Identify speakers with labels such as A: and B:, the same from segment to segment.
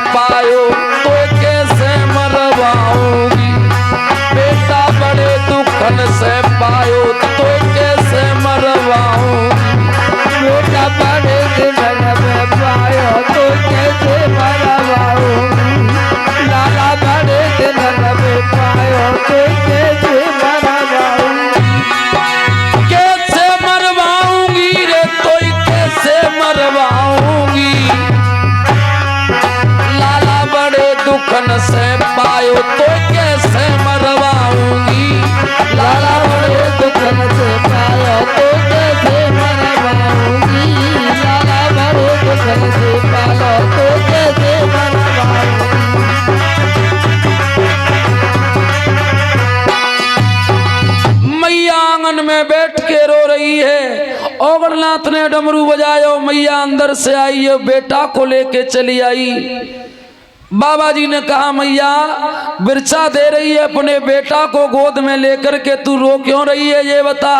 A: पायो तो कैसे मरवाऊंगी, बेटा बड़े दुखन से पायो तो कैसे मरवाऊंगी,
B: बेटा बड़े दुल्हन में पायो तो कैसे मरवाऊंगी, लाला बड़े दुल्हन में पायो तो कैसे मरवाऊंगी,
A: कैसे मरवाऊंगी रे तो कैसे मरवाऊंगी, लाला बड़े दुखन से पायो तो कैसे मरवाऊंगी,
B: लाला बड़े दुल्हन से पायो तो कैसे मरवाऊंगी, लाला बड़े दुल्हन से पालो तो कैसे मरवाऊंगी।
A: मैया आंगन में बैठ के रो रही है। ओगरनाथ ने डमरू बजायो, मैया अंदर से आई है, बेटा को लेके चली आई। बाबा जी ने कहा मैया बिरछा दे रही है अपने बेटा को गोद में लेकर के, तू रो क्यों रही है ये बता।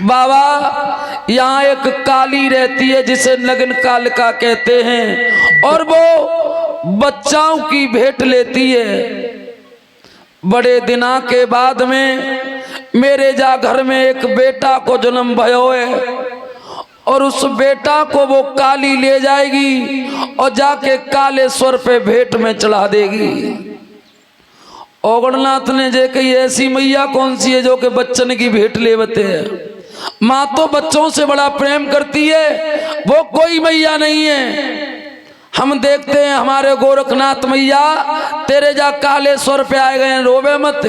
A: बाबा यहाँ एक काली रहती है जिसे नग्न कालिका कहते हैं, और वो बच्चाओं की भेंट लेती है। बड़े दिना के बाद में मेरे जा घर में एक बेटा को जन्म भयो है, और उस बेटा को वो काली ले जाएगी और जाके कालेश्वर पे भेंट में चढ़ा देगी। ओगरनाथ ने जे कही ऐसी मैया कौन सी है जो कि बच्चन की भेंट ले बते है। माँ तो बच्चों से बड़ा प्रेम करती है, वो कोई मैया नहीं है। हम देखते हैं हमारे गोरखनाथ मैया तेरे जा कालेश्वर पे आए गए, रोवे मत।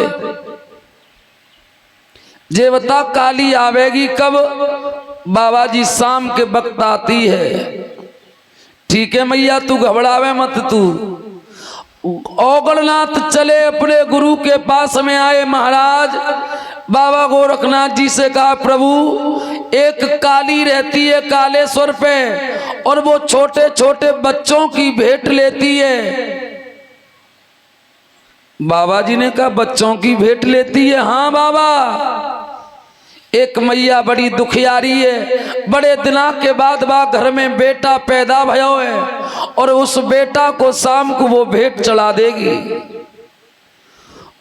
A: जे बता काली आवेगी कब। बाबा जी शाम के वक्त आती है। ठीक है मैया तू घबरावे मत। तू ओगरनाथ चले अपने गुरु के पास में आए। महाराज बाबा गोरखनाथ जी से कहा प्रभु एक काली रहती है कालेश्वर पे, और वो छोटे छोटे बच्चों की भेंट लेती है। बाबा जी ने कहा बच्चों की भेंट लेती है। हाँ बाबा, एक मैया बड़ी दुखियारी है, बड़े दिना के बाद बा घर में बेटा पैदा भयो है, और उस बेटा को शाम को वो भेंट चढ़ा देगी।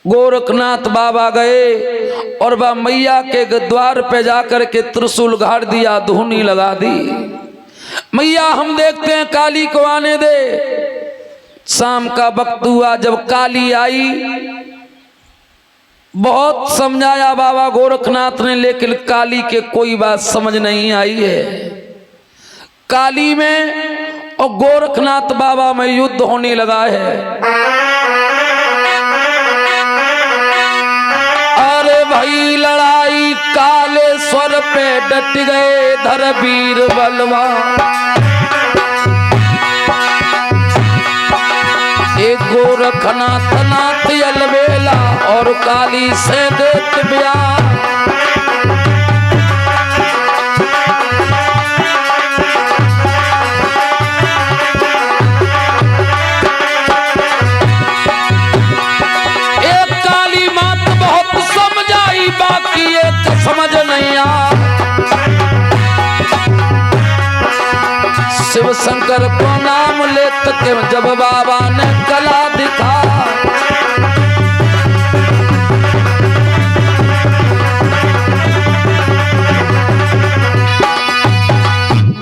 A: गोरखनाथ बाबा गए और वह मैया के द्वार पे जाकर के त्रिशूल गाड़ दिया, धूनी लगा दी। मैया हम देखते हैं काली को आने दे। शाम का वक्त हुआ, जब काली आई बहुत समझाया बाबा गोरखनाथ ने, लेकिन काली के कोई बात समझ नहीं आई है। काली में और गोरखनाथ बाबा में युद्ध होने लगा है। अरे भाई लड़ाई कालेश्वर पे डट गए धरवीर बलवान। एक गोरखनाथ नाथ अलबेला और काली से देत बयान। एक काली मात बहुत समझाई, बाकी एक समझ नहीं आ। शिव शंकर को नाम लेत के जब बाबा ने कला दिखा,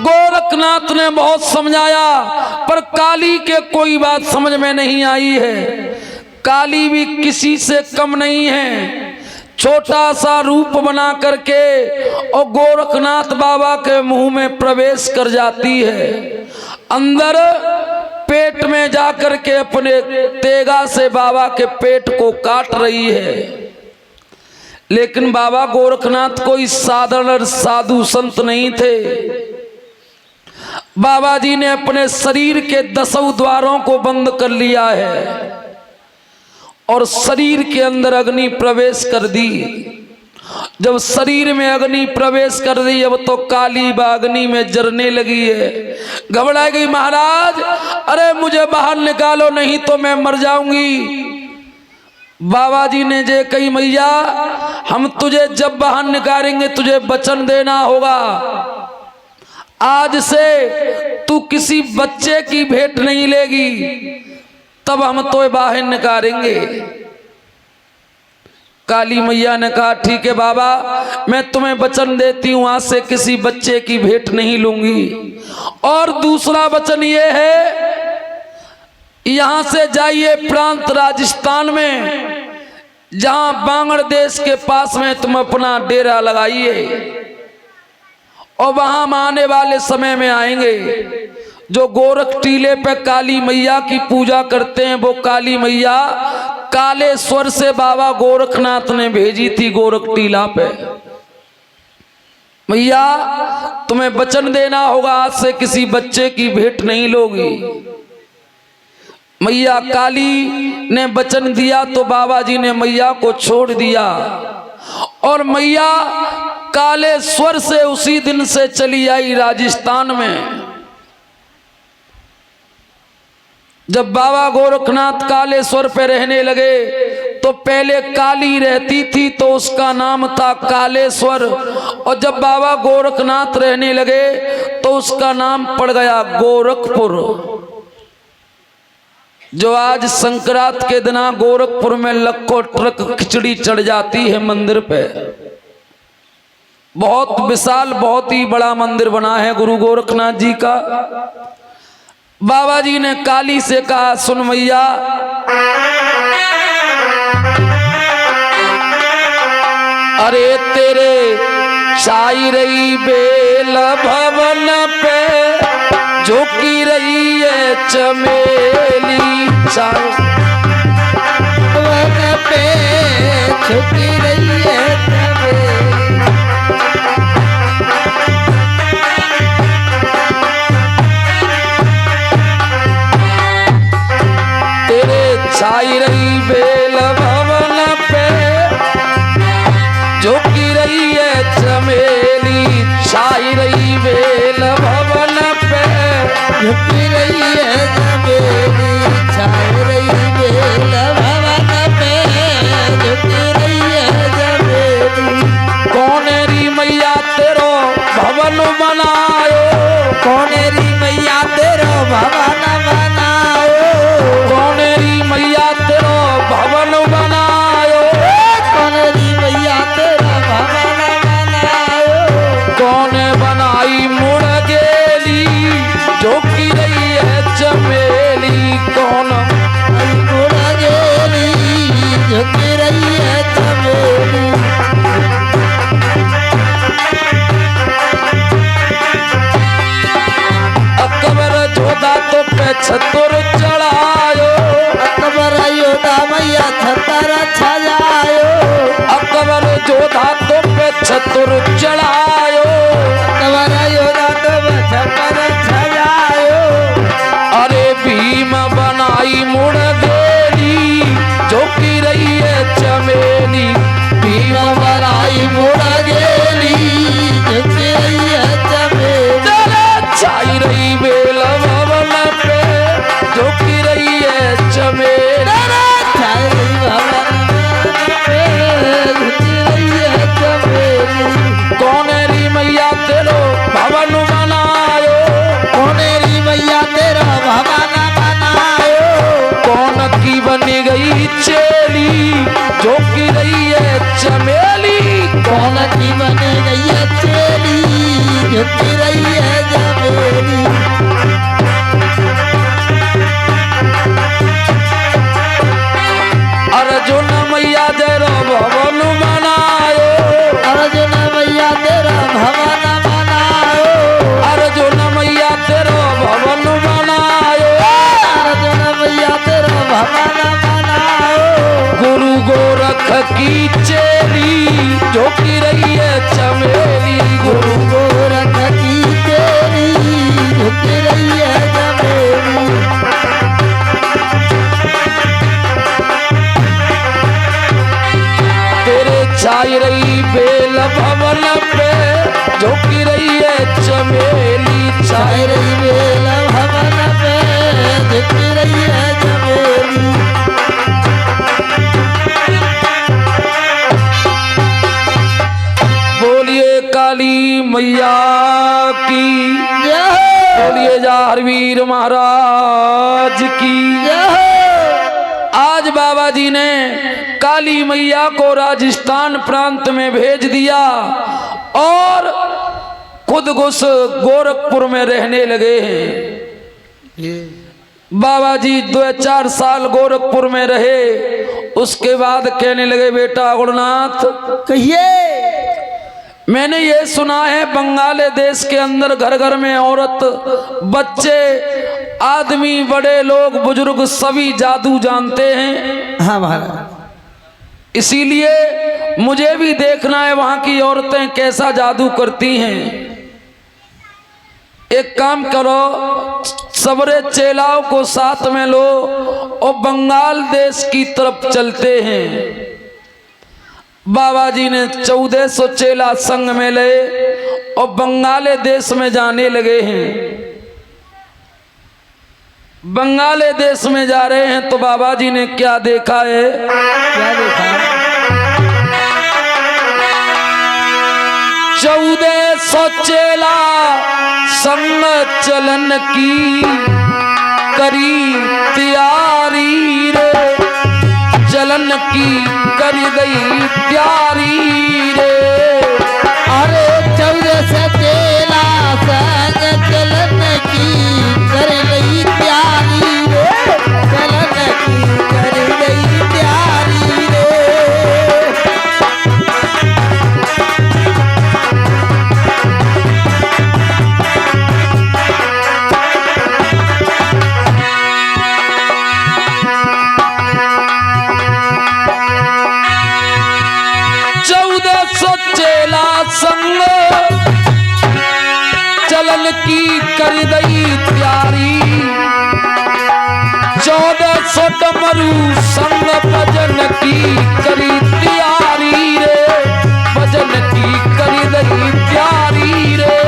A: गोरखनाथ ने बहुत समझाया पर काली के कोई बात समझ में नहीं आई है। काली भी किसी से कम नहीं है। छोटा सा रूप बना करके और गोरखनाथ बाबा के मुंह में प्रवेश कर जाती है। अंदर पेट में जाकर के अपने तेगा से बाबा के पेट को काट रही है। लेकिन बाबा गोरखनाथ कोई साधारण साधु संत नहीं थे। बाबा जी ने अपने शरीर के 10 द्वारों को बंद कर लिया है और शरीर के अंदर अग्नि प्रवेश कर दी। जब शरीर में अग्नि प्रवेश कर दी, अब तो काली अग्नि में जरने लगी है। घबरा गई, महाराज अरे मुझे बाहर निकालो नहीं तो मैं मर जाऊंगी। बाबा जी ने जे कही मैया हम तुझे जब बाहर निकालेंगे तुझे वचन देना होगा, आज से तू किसी बच्चे की भेंट नहीं लेगी तब हम तो बाहर निकालेंगे। काली मैया ने कहा ठीक है बाबा, मैं तुम्हें वचन देती हूं, आज से किसी बच्चे की भेंट नहीं लूंगी। और दूसरा वचन ये है, यहां से जाइए प्रांत राजस्थान में, जहां बांग्लादेश के पास में तुम अपना डेरा लगाइए, और वहां आने वाले समय में आएंगे जो गोरख टीले पे काली मैया की पूजा करते हैं, वो काली मैया कालेश्वर से बाबा गोरखनाथ ने भेजी थी गोरख टीला पे। मैया तुम्हें वचन देना होगा, आज से किसी बच्चे की भेंट नहीं लोगी। मैया काली ने वचन दिया तो बाबा जी ने मैया को छोड़ दिया, और मैया कालेश्वर से उसी दिन से चली आई राजस्थान में। जब बाबा गोरखनाथ कालेश्वर पे रहने लगे तो पहले काली रहती थी तो उसका नाम था कालेश्वर, और जब बाबा गोरखनाथ रहने लगे तो उसका नाम पड़ गया गोरखपुर। जो आज संक्रांत के दिन गोरखपुर में लक्को ट्रक खिचड़ी चढ़ जाती है मंदिर पे। बहुत विशाल, बहुत ही बड़ा मंदिर बना है गुरु गोरखनाथ जी का। बाबा जी ने काली से कहा सुन मैया, अरे तेरे छाई रही बेल भवन पे झुकी रही है चमेली, छाई
B: भवन पे झुकी रही है चमेली।
A: छाई रही बेल भवन पे झुकी रही है चमेली, छाई रही बेल भवन पे
B: झुकी रही है चमेली, छाई रही बेल भवन पे झुकी रही है चमेली।
A: कौनेरी मैया तेरो भवन बनायो,
B: कौनेरी मैया तेरो भवन बनायो,
A: कौनेरी मैया तेरो भवन बनायो,
B: कौनेरी मैया तेरा भवन बनायो।
A: कौन बनाई मुड़गेली झुकी रही है चमेली, कौन
B: मुड़गेली झुकी रही है चमेली।
A: अकबर जोधा तो पे छतुर चढ़ायो,
B: अकबर योधा मैया छतर छजायो,
A: अकबर जोधा तो पे छतुर चढ़ायो,
B: अकबर योधा तो छतर छजायो।
A: अरे भीम बनाई मुड़गेली झुकी रही है चमेली, भीम
B: बनाई मुड़गेली झुकी रही है चमेली।
A: छाई रही बेल भवन पे झुकी रही है चमेली,
B: छाई रही भवन पे झुकी रही है चमेली।
A: कौनेरी मैया तेरो भवन बनायो,
B: कौनेरी मैया तेरा भवन बनायो,
A: कौन की बनी गई चेली झुकी रही है चमेली,
B: कौन की बनी गई है चेली झुकी रही है चमेली।
A: अर्जुन मैया तेरो भवन बनायो,
B: अर्जुन मैया तेरा भवन बनायो,
A: अर्जुन मैया तेरो भवन बनायो,
B: अर्जुन मैया तेरा भवन बनायो।
A: गुरु गोरख की चेली झुकी रही है चमेली, गुरु
B: गोरख की चेली झुकी रही है चमेली।
A: तेरे छाई रही बेल भवन पे झुकी रही है चमेली,
B: छाई रही बेल भवन पे झुकी रही है चमेली।
A: बोलिए काली मैया की,
B: जय हो।
A: बोलिए जा हरवीर महाराज की।
B: जय हो।
A: आज बाबा जी ने काली मैया को राजस्थान प्रांत में भेज दिया और खुद उस गोरखपुर में रहने लगे हैं। बाबा जी 2-4 साल गोरखपुर में रहे, उसके बाद कहने लगे बेटा गुरुनाथ
B: कहिए।
A: मैंने ये सुना है बंगाल देश के अंदर घर घर में औरत, बच्चे, आदमी, बड़े लोग, बुजुर्ग सभी जादू जानते हैं।
B: हाँ महाराज।
A: इसीलिए मुझे भी देखना है वहां की औरतें कैसा जादू करती हैं। एक काम करो, सबरे चेलाओं को साथ में लो और बंगाल देश की तरफ चलते हैं। बाबा जी ने 1400 चेला संग में ले और बंगाल देश में जाने लगे हैं। बंगाल देश में जा रहे हैं तो बाबा जी ने क्या देखा है?
B: क्या देखा?
A: 1400 चेला संग चलन की करी तैयारी रे, चलन की करी गई तैयारी रे।
B: अरे 1400 चेला संग चलन की कर गई तैयारी रे, चलन की कर गई तैयारी रे।
A: संग चलन की कर गई तैयारी, 1400 डमरू संग भजन की करी तैयारी रे, भजन की करी गई तैयारी रे।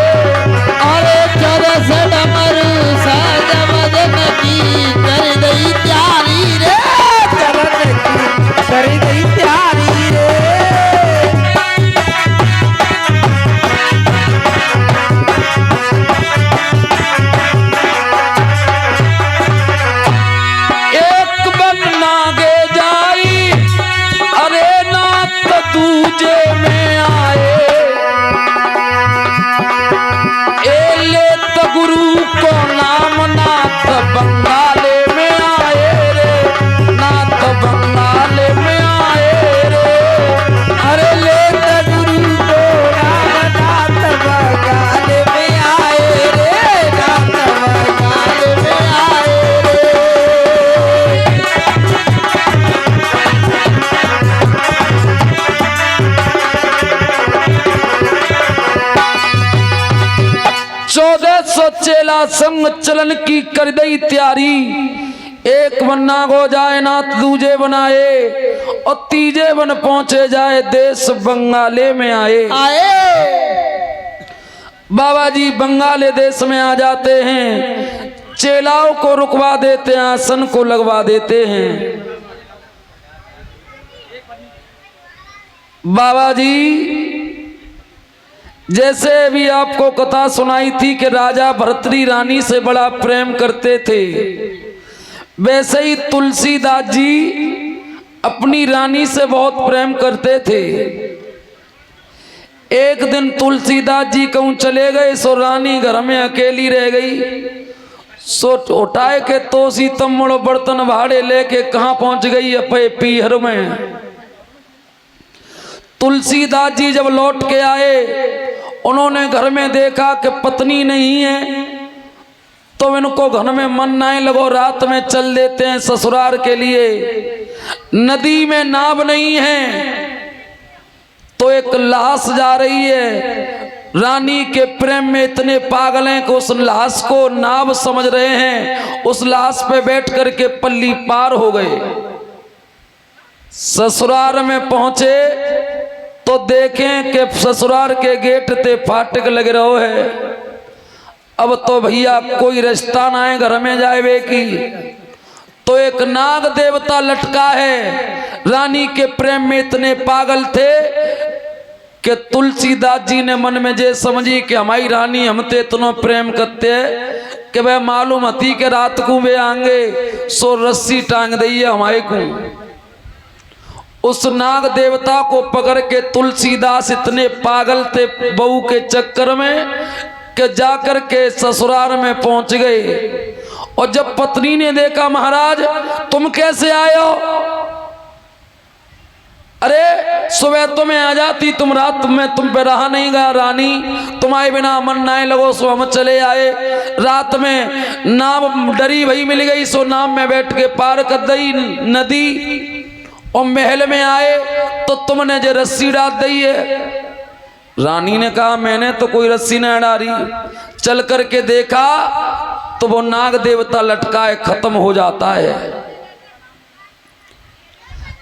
B: अरे 1400 डमरू संग भजन की कर गई तैयारी रे, चलन की कर गई तैयारी रे।
A: चेला संग चलन की कर दई तैयारी, एक बन्ना को जाए नाथ दूजे बनाए और तीजे बन पहुंचे जाए देश बंगाले में आए। बाबा जी बंगाले देश में आ जाते हैं, चेलाओं को रुकवा देते हैं, आसन को लगवा देते हैं। बाबा जी जैसे भी आपको कथा सुनाई थी कि राजा भर्तृहरि रानी से बड़ा प्रेम करते थे, वैसे ही तुलसीदास जी अपनी रानी से बहुत प्रेम करते थे। एक दिन तुलसीदास जी कहूं चले गए, सो रानी घर में अकेली रह गई। सो उठाए के तो सीतमड़ बर्तन भाड़े लेके कहां पहुंच गई? अपे पीहर में। तुलसीदास जी जब लौट के आए, उन्होंने घर में देखा कि पत्नी नहीं है, तो इनको घर में मन नहीं लगो, रात में चल देते हैं ससुराल के लिए। नदी में नाव नहीं है, तो एक लाश जा रही है। रानी के प्रेम में इतने पागल हैं कि उस लाश को नाव समझ रहे हैं। उस लाश पे बैठ करके पल्ली पार हो गए। ससुराल में पहुंचे तो देखें कि ससुराल के गेट ते फाटक लग रहो है। अब तो भैया कोई रिश्ता ना है घर में जाए की, तो एक नाग देवता लटका है। रानी के प्रेम में इतने पागल थे कि तुलसीदास जी ने मन में जे समझी कि हमारी रानी हमते इतना प्रेम करते है, कि वह मालूम हती के रात को वे आएंगे सो रस्सी टांग दइए हमारे को। उस नाग देवता को पकड़ के तुलसीदास इतने पागल थे बहू के चक्कर में कि जाकर के ससुराल में पहुंच गए। और जब पत्नी ने देखा महाराज तुम कैसे आए हो, अरे सुबह तुम्हें आ जाती, तुम रात में तुम पे रहा नहीं गया रानी, तुम्हारे बिना मन ना लगो सो हम चले आए। रात में नाव डरी भई मिल गई सो नाव में बैठ के पार कर दी नदी और महल में आए तो तुमने जो रस्सी डाल दी है। रानी ने कहा मैंने तो कोई रस्सी नहीं डाली। चल करके देखा तो वो नाग देवता लटकाए खत्म हो जाता है।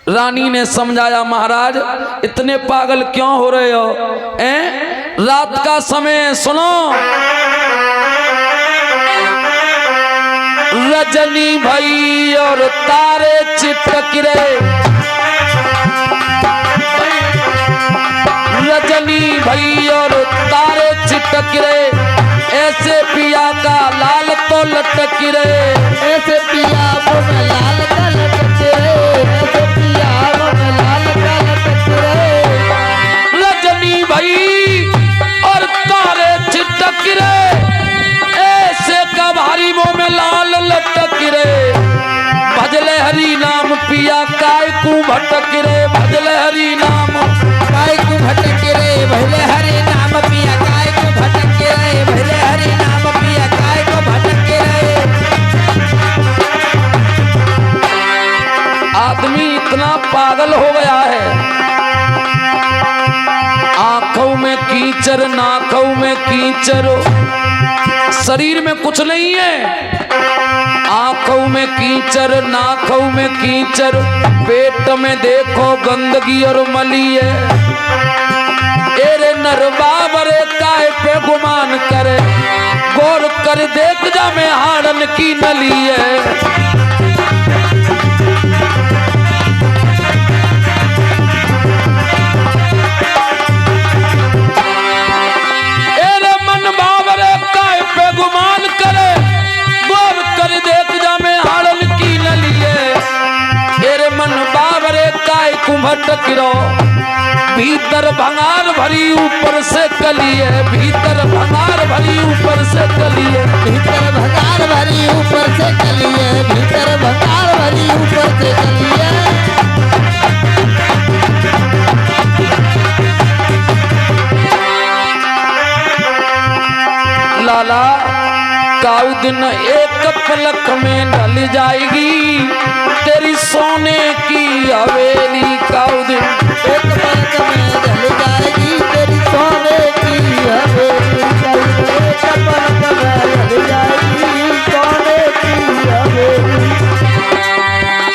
A: रानी ने समझाया महाराज इतने पागल क्यों हो रहे हो, रात का समय सुनो। रजनी भई और तारे चिपक रहे, रजनी भई और तारे चिटक रहे, ऐसे पिया का लाल तो लटक रहे,
B: ऐसे पिया मुझ लाल का लटक रहे, ऐसे पिया मुझ लाल का लटक रहे।
A: रजनी भई और तारे चिटक रहे, ऐसे का भारी मुंह में लाल लटक रहे। भजले हरि नाम पिया काय को भटक रे, भजले हरि नाम
B: काय को भटक रे, भले हरि नाम पिया काय को भटक रे, भले हरि नाम पिया काय को भटक रे।
A: आदमी इतना पागल हो गया है, आंखों में कीचड़ नाकों में कीचड़, शरीर में कुछ नहीं है। आंखों में कीचड़ नाकों में कीचड़, पेट में देखो गंदगी और मली है। एरे नर बाबरे काय पे गुमान करे, गौर कर देख जा में हाड़न की नली है। गुमान करे गौर कर देख जा में हाड़न की नलिए, तेरे मन बाबरे काय कुम्भटक रो, भीतर भंगार भरी ऊपर से कलिए, भीतर भंगार भरी ऊपर से कलिए,
B: भीतर भंगार भरी ऊपर से कलिए, भीतर भंगार भरी ऊपर से कलिए।
A: लाला काउ दिन एक पलक में ढल जाएगी तेरी सोने की हवेली, काउ दिन
B: एक पलक में ढल जाएगी तेरी सोने की हवेली, एक पलक में ढल जाएगी सोने की हवेली।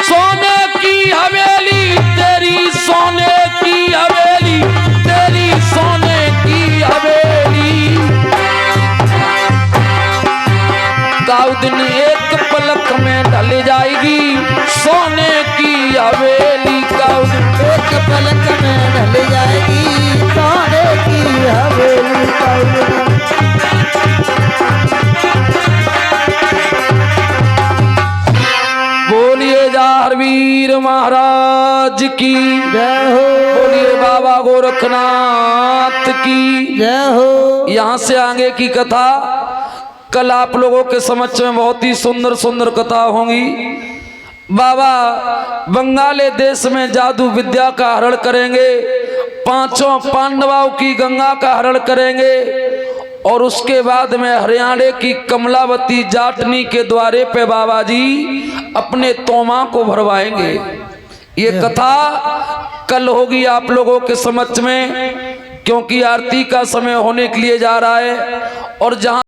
A: सोने की हवेली तेरी, सोने की हवेली तेरी, सोने की हवेली। काउ दिन एक पलक में ढल जाएगी सोने की हवेली, काउ दिन
B: एक पलक में ढल जाएगी सोने की हवेली, काउ दिन।
A: बोलिए जारवीर महाराज की
B: जय हो,
A: बोलिए बाबा गोरखनाथ की
B: जय हो।
A: यहाँ से आगे की कथा कल आप लोगों के समक्ष में बहुत ही सुंदर सुंदर कथा होंगी। बाबा बंगाले देश में जादू विद्या का हरण करेंगे, पांचों पांडवों की गंगा का हरण करेंगे और उसके बाद में हरियाणा की कमलावती जाटनी के द्वारे पे बाबा जी अपने तोमा को भरवाएंगे। ये कथा कल होगी आप लोगों के समक्ष में, क्योंकि आरती का समय होने के लिए जा रहा है और जहां